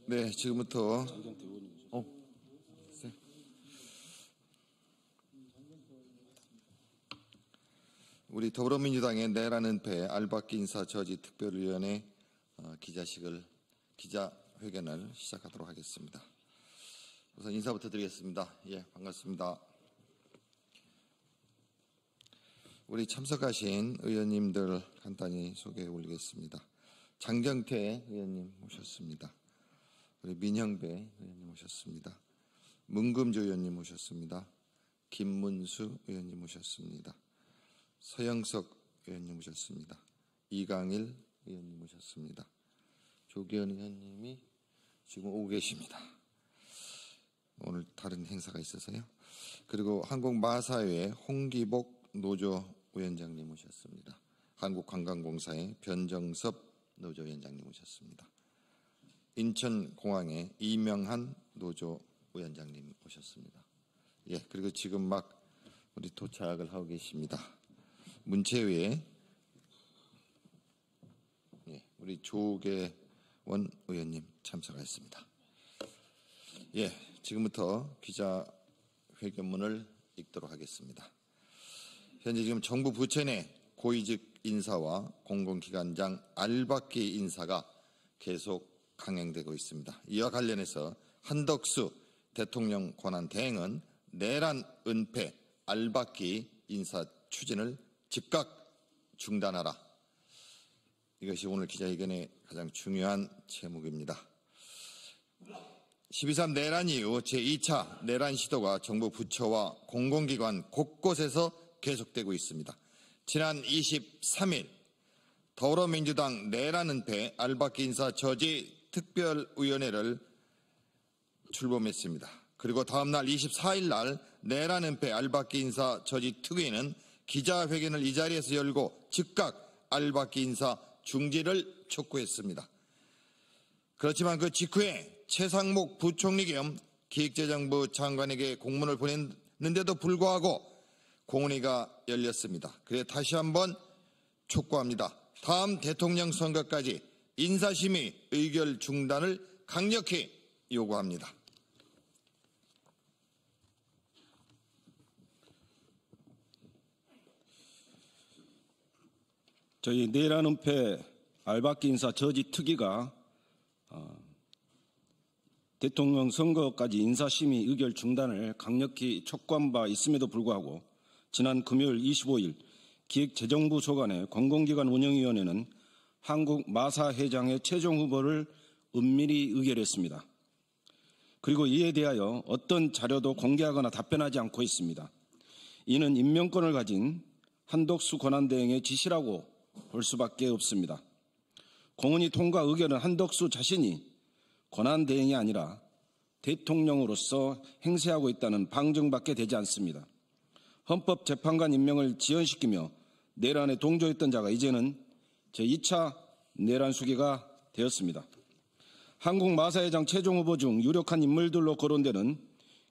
네, 지금부터 우리 더불어민주당의 내라는 배 알박기 인사 저지 특별위원회 기자회견을 시작하도록 하겠습니다. 우선 인사부터 드리겠습니다. 예, 반갑습니다. 우리 참석하신 의원님들 간단히 소개해 올리겠습니다. 장경태 의원님 모셨습니다. 우리 민형배 의원님 모셨습니다. 문금주 의원님 모셨습니다. 김문수 의원님 모셨습니다. 서영석 의원님 모셨습니다. 이강일 의원님 모셨습니다. 조기현 의원님이 지금 오고 계십니다. 오늘 다른 행사가 있어서요. 그리고 한국마사회 홍기복 노조위원장님 모셨습니다. 한국관광공사의 변정섭 노조위원장님 모셨습니다. 인천공항의 이명한 노조위원장님 오셨습니다. 예, 그리고 지금 막 우리 도착을 하고 계십니다. 문체위에 우리 조계원 의원님 참석하셨습니다. 예, 지금부터 기자회견문을 읽도록 하겠습니다. 현재 지금 정부 부처 내 고위직 인사와 공공기관장 알박기 인사가 계속 강행되고 있습니다. 이와 관련해서 한덕수 대통령 권한 대행은 내란 은폐 알박기 인사 추진을 즉각 중단하라. 이것이 오늘 기자회견의 가장 중요한 제목입니다. 12.3 내란 이후 제2차 내란 시도가 정부 부처와 공공기관 곳곳에서 계속되고 있습니다. 지난 23일 더불어민주당 내란 은폐 알박기 인사 저지 특별위원회를 출범했습니다. 그리고 다음 날 24일 날 내란 은폐 알박기 인사 저지 특위는 기자회견을 이 자리에서 열고 즉각 알박기 인사 중지를 촉구했습니다. 그렇지만 그 직후에 최상목 부총리 겸 기획재정부 장관에게 공문을 보냈는데도 불구하고 공문회가 열렸습니다. 그래 다시 한번 촉구합니다. 다음 대통령 선거까지 인사심의 의결 중단을 강력히 요구합니다. 저희 내란 은폐 알박기 인사 저지 특위가 대통령 선거까지 인사심의 의결 중단을 강력히 촉구한 바 있음에도 불구하고 지난 금요일 25일 기획재정부 소관의 공공기관 운영위원회는 한국마사회장의 최종 후보를 은밀히 의결했습니다. 그리고 이에 대하여 어떤 자료도 공개하거나 답변하지 않고 있습니다. 이는 임명권을 가진 한덕수 권한대행의 지시라고 볼 수밖에 없습니다. 공은위 통과 의결은 한덕수 자신이 권한대행이 아니라 대통령으로서 행세하고 있다는 방증밖에 되지 않습니다. 헌법재판관 임명을 지연시키며 내란에 동조했던 자가 이제는 제2차 내란 수기가 되었습니다. 한국마사회장 최종 후보 중 유력한 인물들로 거론되는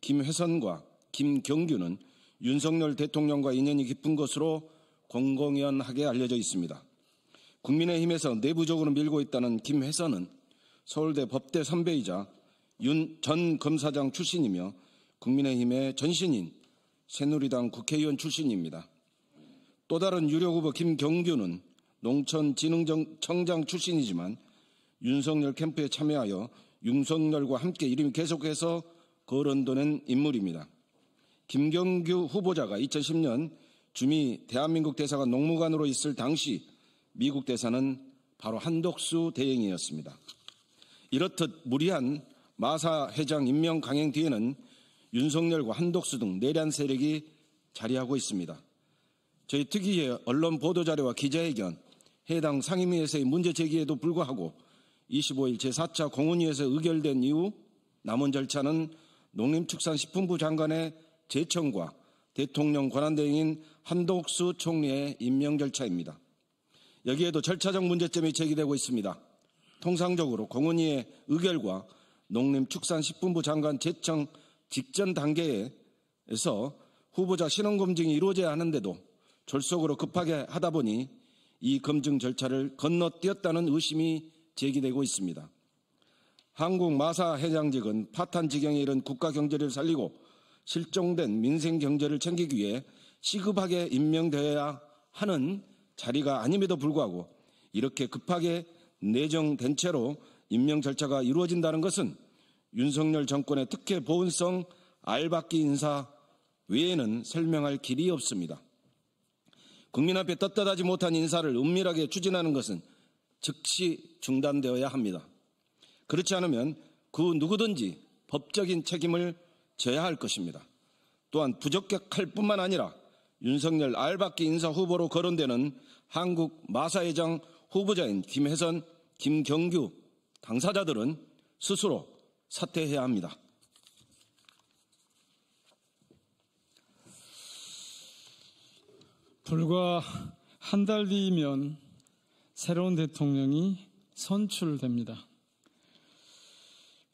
김회선과 김경규는 윤석열 대통령과 인연이 깊은 것으로 공공연하게 알려져 있습니다. 국민의힘에서 내부적으로 밀고 있다는 김회선은 서울대 법대 선배이자 윤 전 검사장 출신이며 국민의힘의 전신인 새누리당 국회의원 출신입니다. 또 다른 유력 후보 김경규는 농촌진흥청장 출신이지만 윤석열 캠프에 참여하여 윤석열과 함께 이름이 계속해서 거론되는 인물입니다. 김경규 후보자가 2010년 주미 대한민국 대사관 농무관으로 있을 당시 미국 대사는 바로 한덕수 대행이었습니다. 이렇듯 무리한 마사 회장 임명 강행 뒤에는 윤석열과 한덕수 등 내란 세력이 자리하고 있습니다. 저희 특위의 언론 보도자료와 기자회견, 해당 상임위에서의 문제 제기에도 불구하고 25일 제4차 공은위에서 의결된 이후 남은 절차는 농림축산식품부 장관의 제청과 대통령 권한대행인 한덕수 총리의 임명 절차입니다. 여기에도 절차적 문제점이 제기되고 있습니다. 통상적으로 공은위의 의결과 농림축산식품부 장관 제청 직전 단계에서 후보자 신원검증이 이루어져야 하는데도 졸속으로 급하게 하다 보니 이 검증 절차를 건너뛰었다는 의심이 제기되고 있습니다. 한국 마사 회장직은 파탄 지경에 이른 국가 경제를 살리고 실종된 민생 경제를 챙기기 위해 시급하게 임명되어야 하는 자리가 아님에도 불구하고 이렇게 급하게 내정된 채로 임명 절차가 이루어진다는 것은 윤석열 정권의 특혜 보은성 알박기 인사 외에는 설명할 길이 없습니다. 국민 앞에 떳떳하지 못한 인사를 은밀하게 추진하는 것은 즉시 중단되어야 합니다. 그렇지 않으면 그 누구든지 법적인 책임을 져야 할 것입니다. 또한 부적격할 뿐만 아니라 윤석열 알박기 인사 후보로 거론되는 한국 마사회장 후보자인 김혜선, 김경규 당사자들은 스스로 사퇴해야 합니다. 불과 한 달 뒤이면 새로운 대통령이 선출됩니다.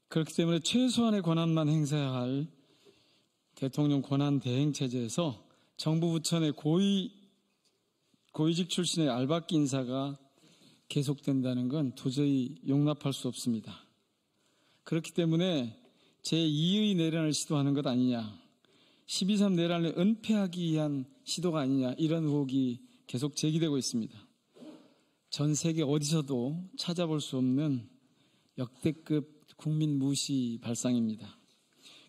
그렇기 때문에 최소한의 권한만 행사해야 할 대통령 권한 대행 체제에서 정부 부처 내 고위직 출신의 알박기 인사가 계속된다는 건 도저히 용납할 수 없습니다. 그렇기 때문에 제2의 내란을 시도하는 것 아니냐, 12.3 내란을 은폐하기 위한 시도가 아니냐, 이런 의혹이 계속 제기되고 있습니다. 전 세계 어디서도 찾아볼 수 없는 역대급 국민 무시 발상입니다.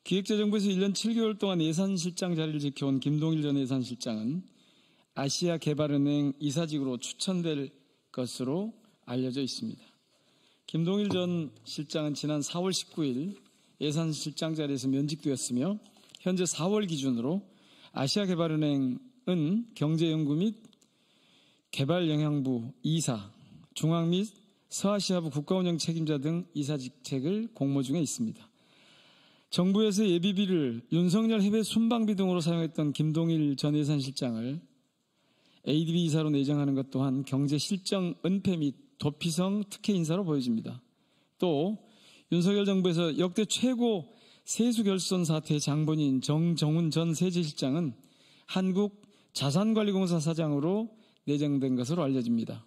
기획재정부에서 1년 7개월 동안 예산실장 자리를 지켜온 김동일 전 예산실장은 아시아개발은행 이사직으로 추천될 것으로 알려져 있습니다. 김동일 전 실장은 지난 4월 19일 예산실장 자리에서 면직되었으며 현재 4월 기준으로 아시아개발은행은 경제연구 및 개발영향부 이사, 중앙 및 서아시아부 국가운영 책임자 등 이사직책을 공모 중에 있습니다. 정부에서 예비비를 윤석열 해외 순방비 등으로 사용했던 김동일 전 예산실장을 ADB 이사로 내정하는 것 또한 경제실정 은폐 및 도피성 특혜 인사로 보여집니다. 또 윤석열 정부에서 역대 최고 세수결손 사태의 장본인 정정훈 전 세제실장은 한국자산관리공사 사장으로 내정된 것으로 알려집니다.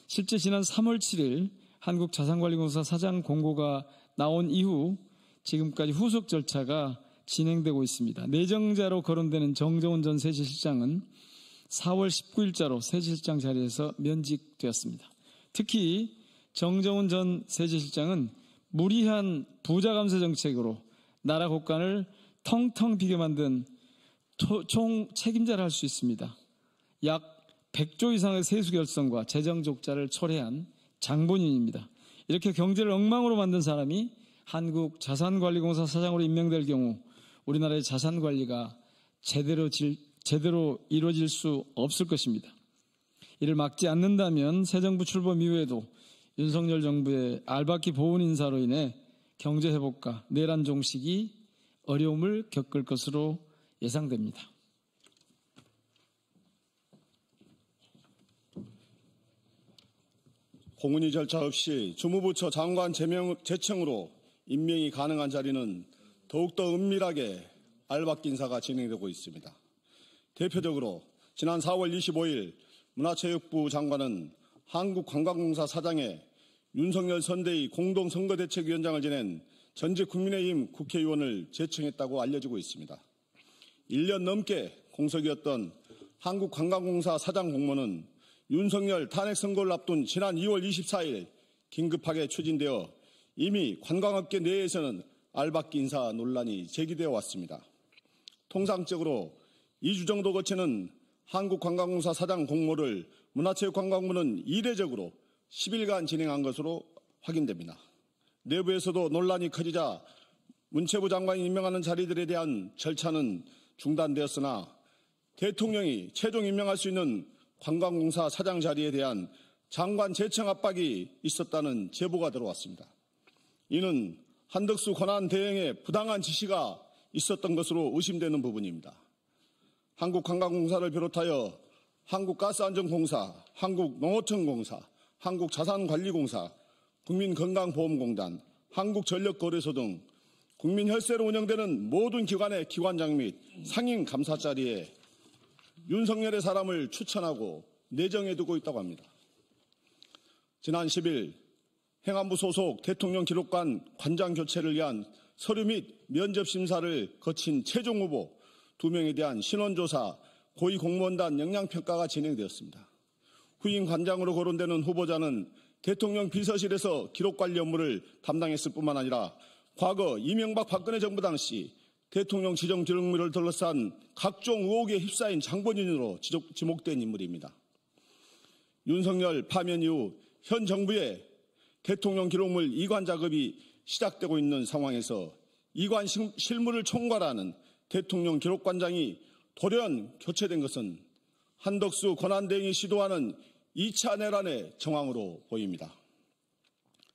실제 지난 3월 7일 한국자산관리공사 사장 공고가 나온 이후 지금까지 후속 절차가 진행되고 있습니다. 내정자로 거론되는 정정훈 전 세제실장은 4월 19일자로 세제실장 자리에서 면직되었습니다. 특히 정정훈 전 세제실장은 무리한 부자 감세 정책으로 나라 곳간을 텅텅 비게 만든 총 책임자를 할 수 있습니다. 약 100조 이상의 세수 결손과 재정 적자를 초래한 장본인입니다. 이렇게 경제를 엉망으로 만든 사람이 한국자산관리공사 사장으로 임명될 경우 우리나라의 자산관리가 제대로 이루어질 수 없을 것입니다. 이를 막지 않는다면 새 정부 출범 이후에도 윤석열 정부의 알박기 보훈 인사로 인해 경제회복과 내란 종식이 어려움을 겪을 것으로 예상됩니다. 공문위 절차 없이 주무부처 장관 제청으로 임명이 가능한 자리는 더욱더 은밀하게 알박기 인사가 진행되고 있습니다. 대표적으로 지난 4월 25일 문화체육부 장관은 한국관광공사 사장에 윤석열 선대위 공동선거대책위원장을 지낸 전직 국민의힘 국회의원을 제청했다고 알려지고 있습니다. 1년 넘게 공석이었던 한국관광공사 사장 공모는 윤석열 탄핵선거를 앞둔 지난 2월 24일 긴급하게 추진되어 이미 관광업계 내에서는 알박기 인사 논란이 제기되어 왔습니다. 통상적으로 2주 정도 거치는 한국관광공사 사장 공모를 문화체육관광부는 이례적으로 10일간 진행한 것으로 확인됩니다. 내부에서도 논란이 커지자 문체부 장관이 임명하는 자리들에 대한 절차는 중단되었으나 대통령이 최종 임명할 수 있는 관광공사 사장 자리에 대한 장관 제청 압박이 있었다는 제보가 들어왔습니다. 이는 한덕수 권한 대행의 부당한 지시가 있었던 것으로 의심되는 부분입니다. 한국관광공사를 비롯하여 한국가스안전공사, 한국농어촌공사, 한국자산관리공사, 국민건강보험공단, 한국전력거래소 등 국민 혈세로 운영되는 모든 기관의 기관장 및 상임 감사 자리에 윤석열의 사람을 추천하고 내정해두고 있다고 합니다. 지난 10일 행안부 소속 대통령 기록관 관장 교체를 위한 서류 및 면접 심사를 거친 최종 후보 2명에 대한 신원조사, 고위공무원단 역량평가가 진행되었습니다. 후임 관장으로 거론되는 후보자는 대통령 비서실에서 기록관리 업무를 담당했을 뿐만 아니라 과거 이명박 박근혜 정부 당시 대통령 지정 기록물을 둘러싼 각종 의혹에 휩싸인 장본인으로 지목된 인물입니다. 윤석열 파면 이후 현 정부의 대통령 기록물 이관 작업이 시작되고 있는 상황에서 이관 실무를 총괄하는 대통령 기록관장이 돌연 교체된 것은 한덕수 권한대행이 시도하는 2차 내란의 정황으로 보입니다.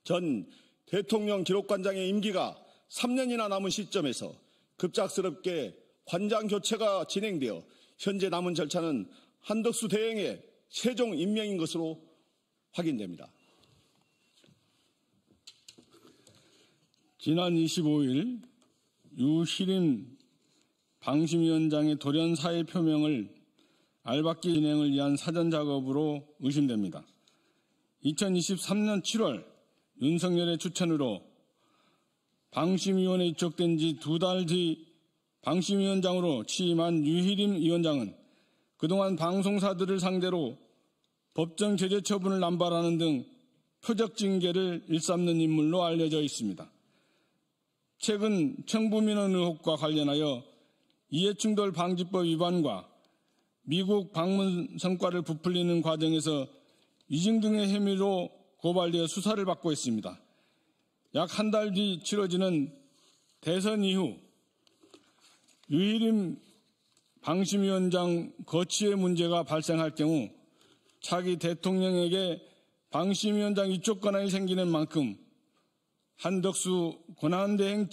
전 대통령 기록관장의 임기가 3년이나 남은 시점에서 급작스럽게 관장 교체가 진행되어 현재 남은 절차는 한덕수 대행의 최종 임명인 것으로 확인됩니다. 지난 25일 유시림 방심위원장의 돌연 사의 표명을 알박기 진행을 위한 사전 작업으로 의심됩니다. 2023년 7월 윤석열의 추천으로 방심위원회에 입촉된 지 2달 뒤 방심위원장으로 취임한 유희림 위원장은 그동안 방송사들을 상대로 법정 제재 처분을 남발하는 등 표적 징계를 일삼는 인물로 알려져 있습니다. 최근 청부민원 의혹과 관련하여 이해충돌 방지법 위반과 미국 방문 성과를 부풀리는 과정에서 위증 등의 혐의로 고발되어 수사를 받고 있습니다. 약 한 달 뒤 치러지는 대선 이후 유희림 방심위원장 거취의 문제가 발생할 경우 차기 대통령에게 방심위원장 이쪽 권한이 생기는 만큼 한덕수 권한대행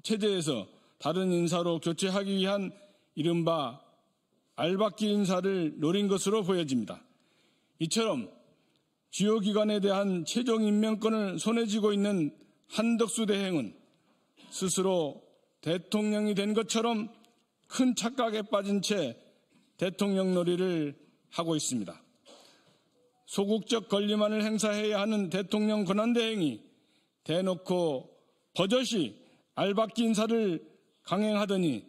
체제에서 다른 인사로 교체하기 위한 이른바 알박기 인사를 노린 것으로 보여집니다. 이처럼 주요 기관에 대한 최종 임명권을 손에 쥐고 있는 한덕수 대행은 스스로 대통령이 된 것처럼 큰 착각에 빠진 채 대통령 놀이를 하고 있습니다. 소극적 권리만을 행사해야 하는 대통령 권한대행이 대놓고 버젓이 알박기 인사를 강행하더니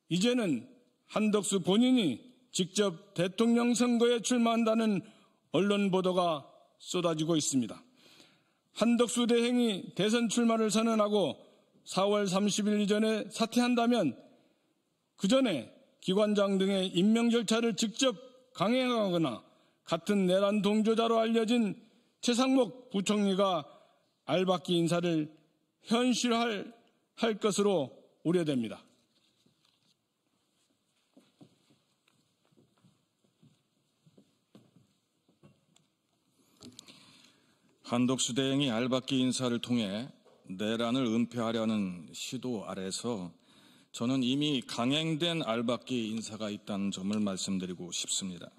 이제는 한덕수 본인이 직접 대통령 선거에 출마한다는 언론 보도가 쏟아지고 있습니다. 한덕수 대행이 대선 출마를 선언하고 4월 30일 이전에 사퇴한다면 그 전에 기관장 등의 임명 절차를 직접 강행하거나 같은 내란 동조자로 알려진 최상목 부총리가 알박기 인사를 현실화할 것으로 우려됩니다. 한덕수 대행이 알박기 인사를 통해 내란을 은폐하려는 시도 아래서 저는 이미 강행된 알박기 인사가 있다는 점을 말씀드리고 싶습니다.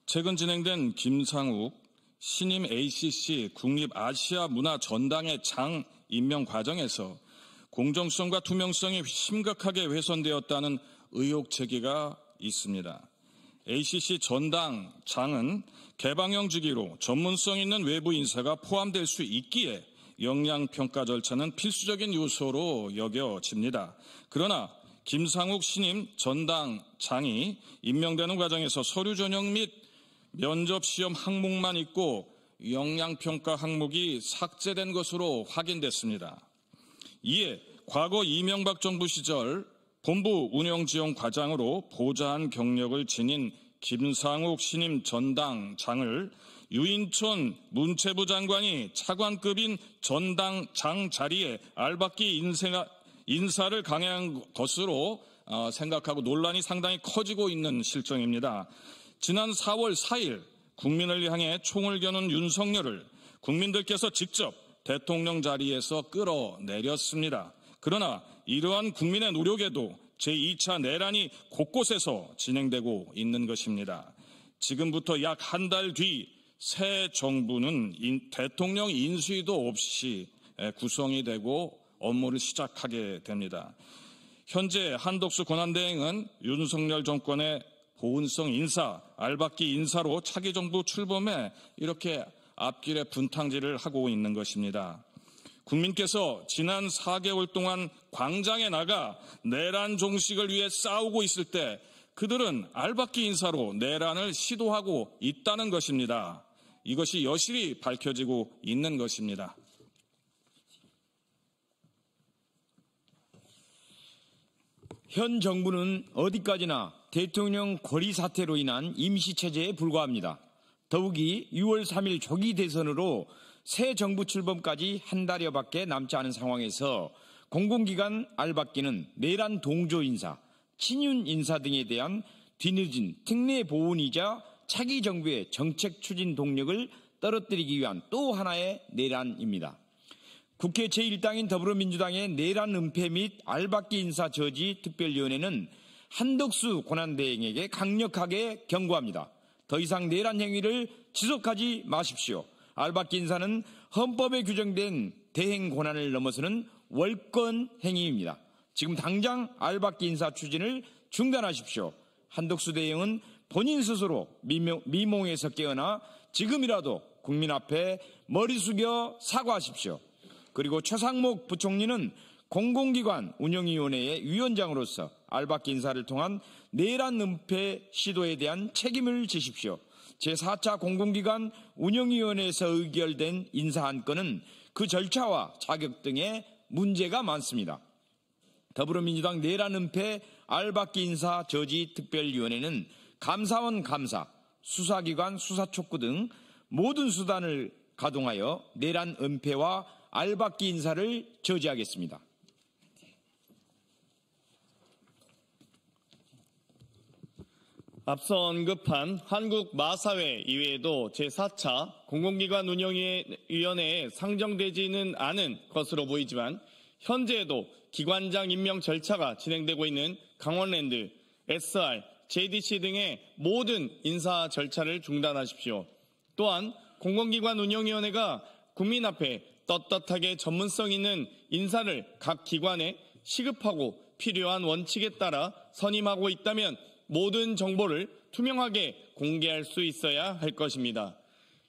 최근 진행된 김상욱 신임 ACC 국립아시아문화전당의 장 임명 과정에서 공정성과 투명성이 심각하게 훼손되었다는 의혹 제기가 있습니다. ACC 전당 장은 개방형직이로 전문성 있는 외부 인사가 포함될 수 있기에 역량평가 절차는 필수적인 요소로 여겨집니다. 그러나 김상욱 신임 전당장이 임명되는 과정에서 서류 전형 및 면접시험 항목만 있고 역량평가 항목이 삭제된 것으로 확인됐습니다. 이에 과거 이명박 정부 시절 본부 운영지원과장으로 보좌한 경력을 지닌 김상욱 신임 전당장을 유인촌 문체부 장관이 차관급인 전당장 자리에 알박기 인사를 강행한 것으로 생각하고 논란이 상당히 커지고 있는 실정입니다. 지난 4월 4일 국민을 향해 총을 겨눈 윤석열을 국민들께서 직접 대통령 자리에서 끌어내렸습니다. 그러나 이러한 국민의 노력에도 제2차 내란이 곳곳에서 진행되고 있는 것입니다. 지금부터 약 한 달 뒤 새 정부는 대통령 인수위도 없이 구성이 되고 업무를 시작하게 됩니다. 현재 한덕수 권한대행은 윤석열 정권의 보훈성 인사, 알박기 인사로 차기 정부 출범에 이렇게 앞길에 분탕질을 하고 있는 것입니다. 국민께서 지난 4개월 동안 광장에 나가 내란 종식을 위해 싸우고 있을 때 그들은 알박기 인사로 내란을 시도하고 있다는 것입니다. 이것이 여실히 밝혀지고 있는 것입니다. 현 정부는 어디까지나 대통령 고리 사태로 인한 임시체제에 불과합니다. 더욱이 6월 3일 조기 대선으로 새 정부 출범까지 한 달여밖에 남지 않은 상황에서 공공기관 알박기는 내란 동조 인사, 친윤 인사 등에 대한 뒤늦은 특례 보훈이자 차기 정부의 정책 추진 동력을 떨어뜨리기 위한 또 하나의 내란입니다. 국회 제1당인 더불어민주당의 내란 은폐 및 알박기 인사 저지 특별위원회는 한덕수 권한대행에게 강력하게 경고합니다. 더 이상 내란 행위를 지속하지 마십시오. 알박기 인사는 헌법에 규정된 대행 권한을 넘어서는 월권 행위입니다. 지금 당장 알박기 인사 추진을 중단하십시오. 한덕수 대행은 본인 스스로 미몽에서 깨어나 지금이라도 국민 앞에 머리 숙여 사과하십시오. 그리고 최상목 부총리는 공공기관 운영위원회의 위원장으로서 알박기 인사를 통한 내란 은폐 시도에 대한 책임을 지십시오. 제4차 공공기관 운영위원회에서 의결된 인사 한 건은 그 절차와 자격 등의 문제가 많습니다. 더불어민주당 내란 은폐 알박기 인사 저지 특별위원회는 감사원 감사, 수사기관 수사촉구 등 모든 수단을 가동하여 내란 은폐와 알박기 인사를 저지하겠습니다. 앞서 언급한 한국마사회 이외에도 제4차 공공기관 운영위원회에 상정되지는 않은 것으로 보이지만 현재에도 기관장 임명 절차가 진행되고 있는 강원랜드, SR, JDC 등의 모든 인사 절차를 중단하십시오. 또한 공공기관 운영위원회가 국민 앞에 떳떳하게 전문성 있는 인사를 각 기관에 시급하고 필요한 원칙에 따라 선임하고 있다면 모든 정보를 투명하게 공개할 수 있어야 할 것입니다.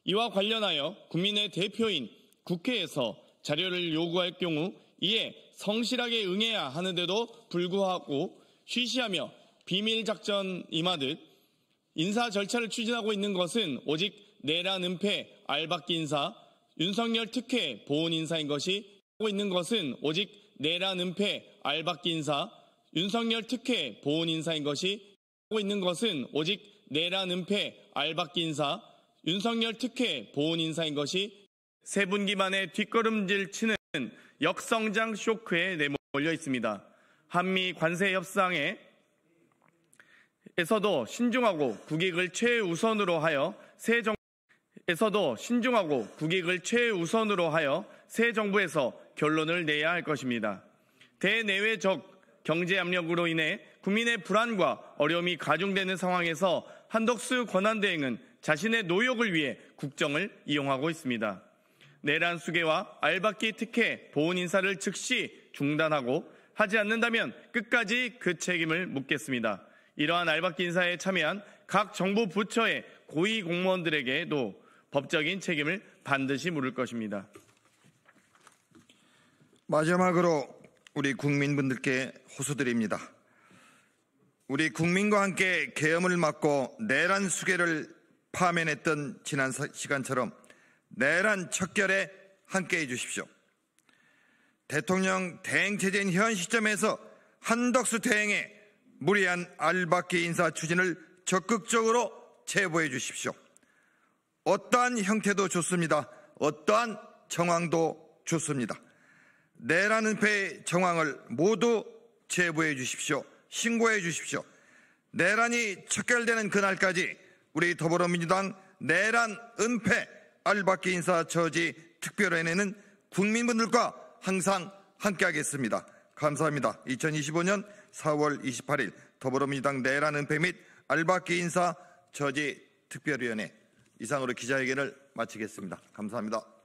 이와 관련하여 국민의 대표인 국회에서 자료를 요구할 경우 이에 성실하게 응해야 하는데도 불구하고 쉬쉬하며 비밀작전 임하듯 인사 절차를 추진하고 있는 것은 오직 내란 은폐 알박기 인사, 윤석열 특혜 보훈 인사인 것이 하고 있는 것은 오직 내란 은폐 알박기 인사, 윤석열 특혜 보훈 인사인 것이 하고 있는 것은 오직 내란 은폐 알박기 인사, 윤석열 특혜 보훈 인사인 것이 세 분기만에 뒷걸음질 치는 역성장 쇼크에 내몰려 있습니다. 한미 관세 협상에서도 신중하고 국익을 최우선으로 하여 새 정부에서 결론을 내야 할 것입니다. 대내외적 경제 압력으로 인해 국민의 불안과 어려움이 가중되는 상황에서 한덕수 권한대행은 자신의 노역을 위해 국정을 이용하고 있습니다. 내란 수괴와 알박기 특혜 보훈 인사를 즉시 중단하고 하지 않는다면 끝까지 그 책임을 묻겠습니다. 이러한 알박기 인사에 참여한 각 정부 부처의 고위 공무원들에게도 법적인 책임을 반드시 물을 것입니다. 마지막으로 우리 국민분들께 호소드립니다. 우리 국민과 함께 계엄을 막고 내란 수괴를 파면했던 지난 시간처럼 내란 척결에 함께해 주십시오. 대통령 대행체제인 현 시점에서 한덕수 대행의 무리한 알박기 인사 추진을 적극적으로 제보해 주십시오. 어떠한 형태도 좋습니다. 어떠한 정황도 좋습니다. 내란 은폐의 정황을 모두 제보해 주십시오. 신고해 주십시오. 내란이 척결되는 그날까지 우리 더불어민주당 내란 은폐 알박기 인사 저지 특별위원회는 국민분들과 항상 함께하겠습니다. 감사합니다. 2025년 4월 28일 더불어민주당 내란 은폐 및 알박기 인사 저지 특별위원회 이상으로 기자회견을 마치겠습니다. 감사합니다.